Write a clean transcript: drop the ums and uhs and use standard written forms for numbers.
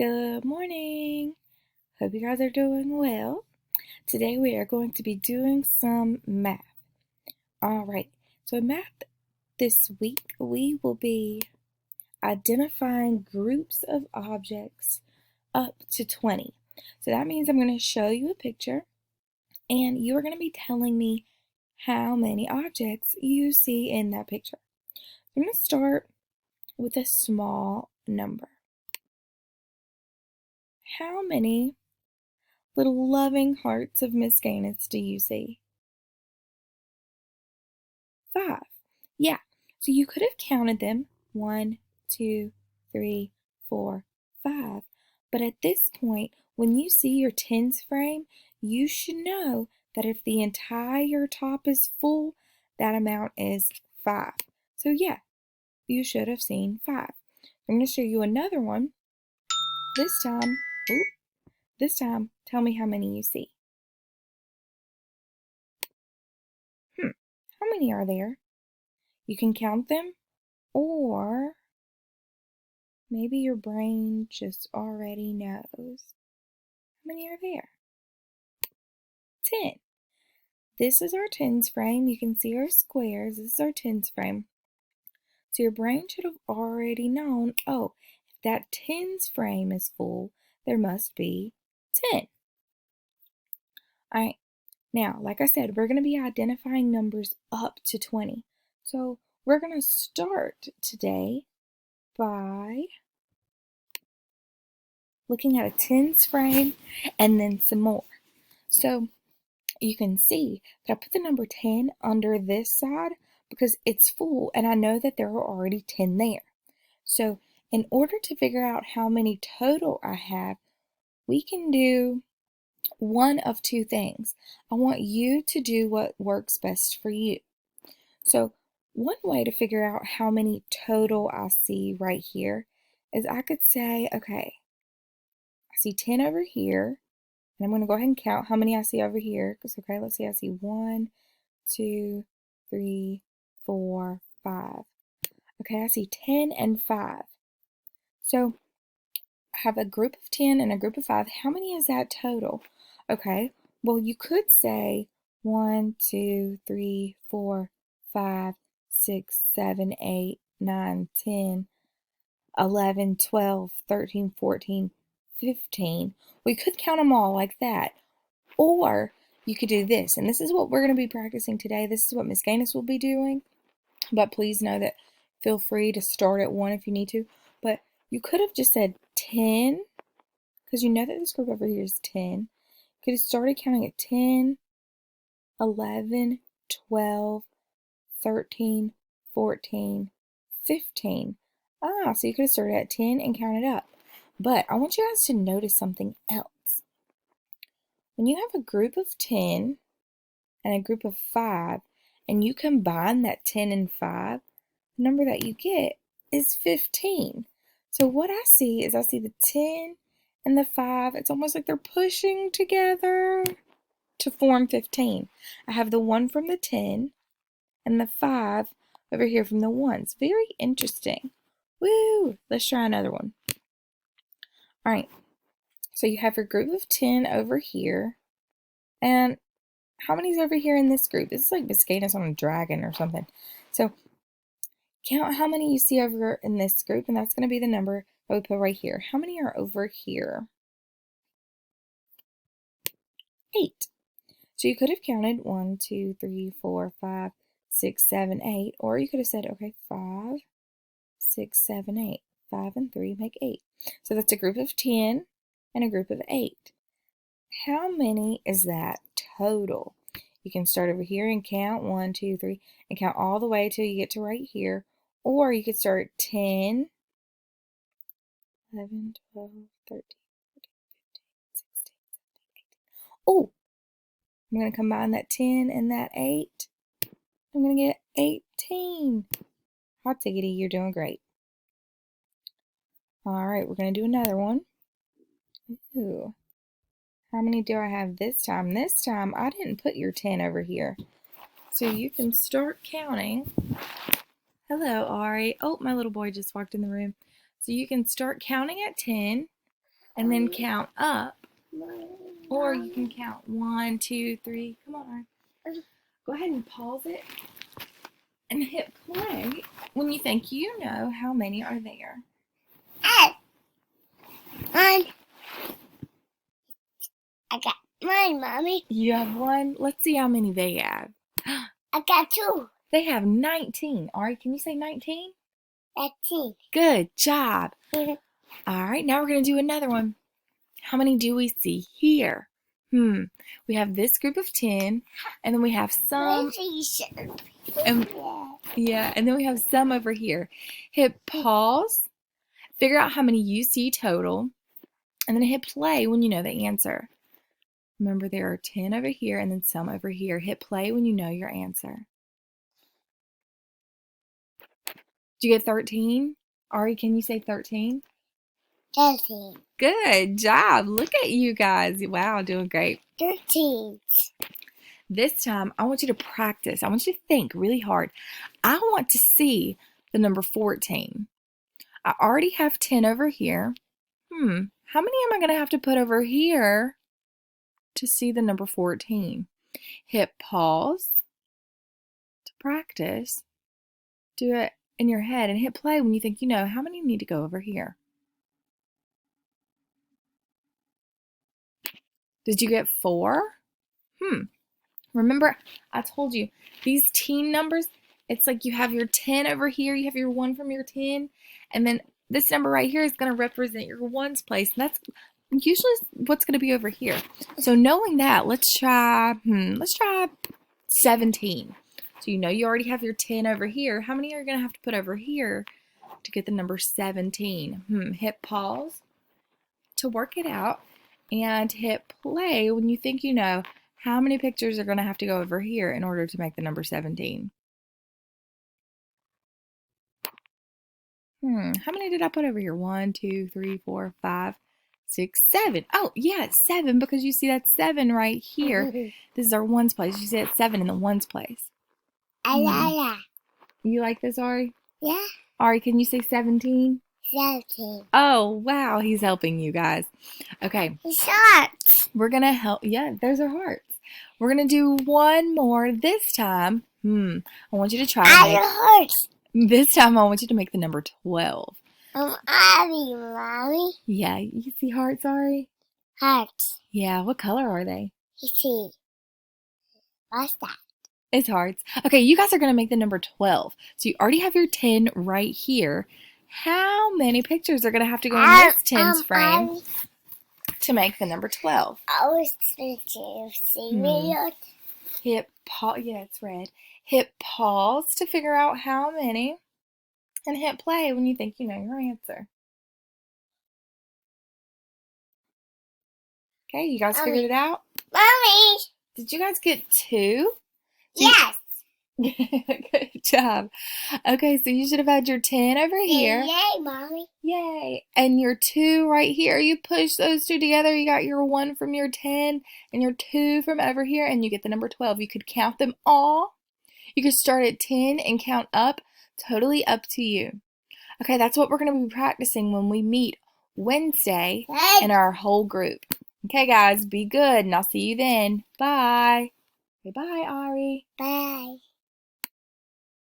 Good morning. Hope you guys are doing well. Today we are going to be doing some math. All right, so in math this week we will be identifying groups of objects up to 20. So that means I'm going to show you a picture and you are going to be telling me how many objects you see in that picture. I'm going to start with a small number. How many little loving hearts of Miss Gaines do you see? 5. Yeah, so you could have counted them 1, 2, 3, 4, 5. But at this point, when you see your tens frame, you should know that if the entire top is full, that amount is 5. So yeah, you should have seen 5. I'm going to show you another one. This time, tell me how many you see. How many are there? You can count them, or maybe your brain just already knows. How many are there? 10. This is our tens frame. You can see our squares. This is our tens frame. So your brain should have already known, oh, if that tens frame is full, there must be 10. All right. Now, like I said, we're going to be identifying numbers up to 20. So we're going to start today by looking at a tens frame and then some more. So you can see that I put the number 10 under this side because it's full and I know that there are already 10 there. So in order to figure out how many total I have, we can do one of two things. I want you to do what works best for you. So one way to figure out how many total I see right here is I could say, okay, I see 10 over here. And I'm going to go ahead and count how many I see over here. Okay, let's see, I see 1, 2, 3, 4, 5. Okay, I see 10 and 5. So I have a group of 10 and a group of 5. How many is that total? Okay, well, you could say 1, 2, 3, 4, 5, 6, 7, 8, 9, 10, 11, 12, 13, 14, 15. We could count them all like that. Or you could do this, and this is what we're going to be practicing today. This is what Miss Gaines will be doing, but please know that feel free to start at 1 if you need to. But you could have just said 10, because you know that this group over here is 10. You could have started counting at 10, 11, 12, 13, 14, 15. So you could have started at 10 and counted up. But I want you guys to notice something else. When you have a group of 10 and a group of 5, and you combine that 10 and 5, the number that you get is 15. So what I see is I see the 10 and the 5. It's almost like they're pushing together to form 15. I have the 1 from the 10 and the 5 over here from the 1s. Very interesting. Woo! Let's try another one. All right. So you have your group of 10 over here. And how many's over here in this group? This is like Miss Gaines on a dragon or something. So count how many you see over in this group, and that's going to be the number that we put right here. How many are over here? 8. So you could have counted 1, 2, 3, 4, 5, 6, 7, 8. Or you could have said, okay, 5, 6, 7, 8. 5 and 3 make 8. So that's a group of 10 and a group of 8. How many is that total? You can start over here and count 1, 2, 3, and count all the way till you get to right here. Or you could start 10, 11, 12, 13, 14, 15, 16, 17, 18. Oh, I'm going to combine that 10 and that 8. I'm going to get 18. Hot tiggity, you're doing great. All right, we're going to do another one. Ooh. How many do I have this time? This time, I didn't put your 10 over here. So you can start counting. Hello, Ari. Oh, my little boy just walked in the room. So you can start counting at 10. and then count up. Or you can count 1, 2, 3. Come on. Go ahead and pause it and hit play when you think you know how many are there. One. I got one, Mommy. You have 1. Let's see how many they have. I got 2. They have 19. Ari, can you say 19? 18. Good job. All right, now we're going to do another one. How many do we see here? We have this group of 10, and then we have some. And then we have some over here. Hit pause, figure out how many you see total, and then hit play when you know the answer. Remember, there are 10 over here and then some over here. Hit play when you know your answer. Did you get 13? Ari, can you say 13? 13. Good job. Look at you guys. Wow, doing great. 13. This time, I want you to practice. I want you to think really hard. I want to see the number 14. I already have 10 over here. How many am I going to have to put over here to see the number 14? Hit pause to practice. Do it in your head and hit play when you think you know how many need to go over here. Did you get 4? Remember, I told you, these team numbers, it's like you have your 10 over here, you have your 1 from your 10, and then this number right here is going to represent your 1's place, and that's usually what's going to be over here. So knowing that, let's try 17. So you know you already have your 10 over here. How many are you going to have to put over here to get the number 17? Hit pause to work it out and hit play when you think you know how many pictures are going to have to go over here in order to make the number 17. How many did I put over here? 1, 2, 3, 4, 5, 6, 7. Oh, yeah, it's 7 because you see that 7 right here. This is our 1's place. You see it's 7 in the 1's place. You like this, Ari? Yeah. Ari, can you say 17? 17. Oh, wow, he's helping you guys. Okay. It's hearts. We're going to help. Yeah, those are hearts. We're going to do one more this time. I want you to try to make hearts. This time I want you to make the number 12. Mommy. Yeah, you see hearts, Ari? Hearts. Yeah, what color are they? You see. What's that? It's hearts. Okay, you guys are going to make the number 12. So you already have your 10 right here. How many pictures are going to have to go in this 10's frame to make the number 12? I was going to see video. Hit pause. Yeah, it's red. Hit pause to figure out how many, and hit play when you think you know your answer. Okay, you guys figured it out? Mommy! Did you guys get 2? Yes! Good job. Okay, so you should have had your 10 over here. Yay, Mommy. Yay. And your 2 right here. You push those 2 together. You got your 1 from your 10 and your 2 from over here, and you get the number 12. You could count them all. You could start at 10 and count up. Totally up to you. Okay, that's what we're going to be practicing when we meet Wednesday in our whole group. Okay, guys, be good, and I'll see you then. Bye. Say bye, Ari. Bye.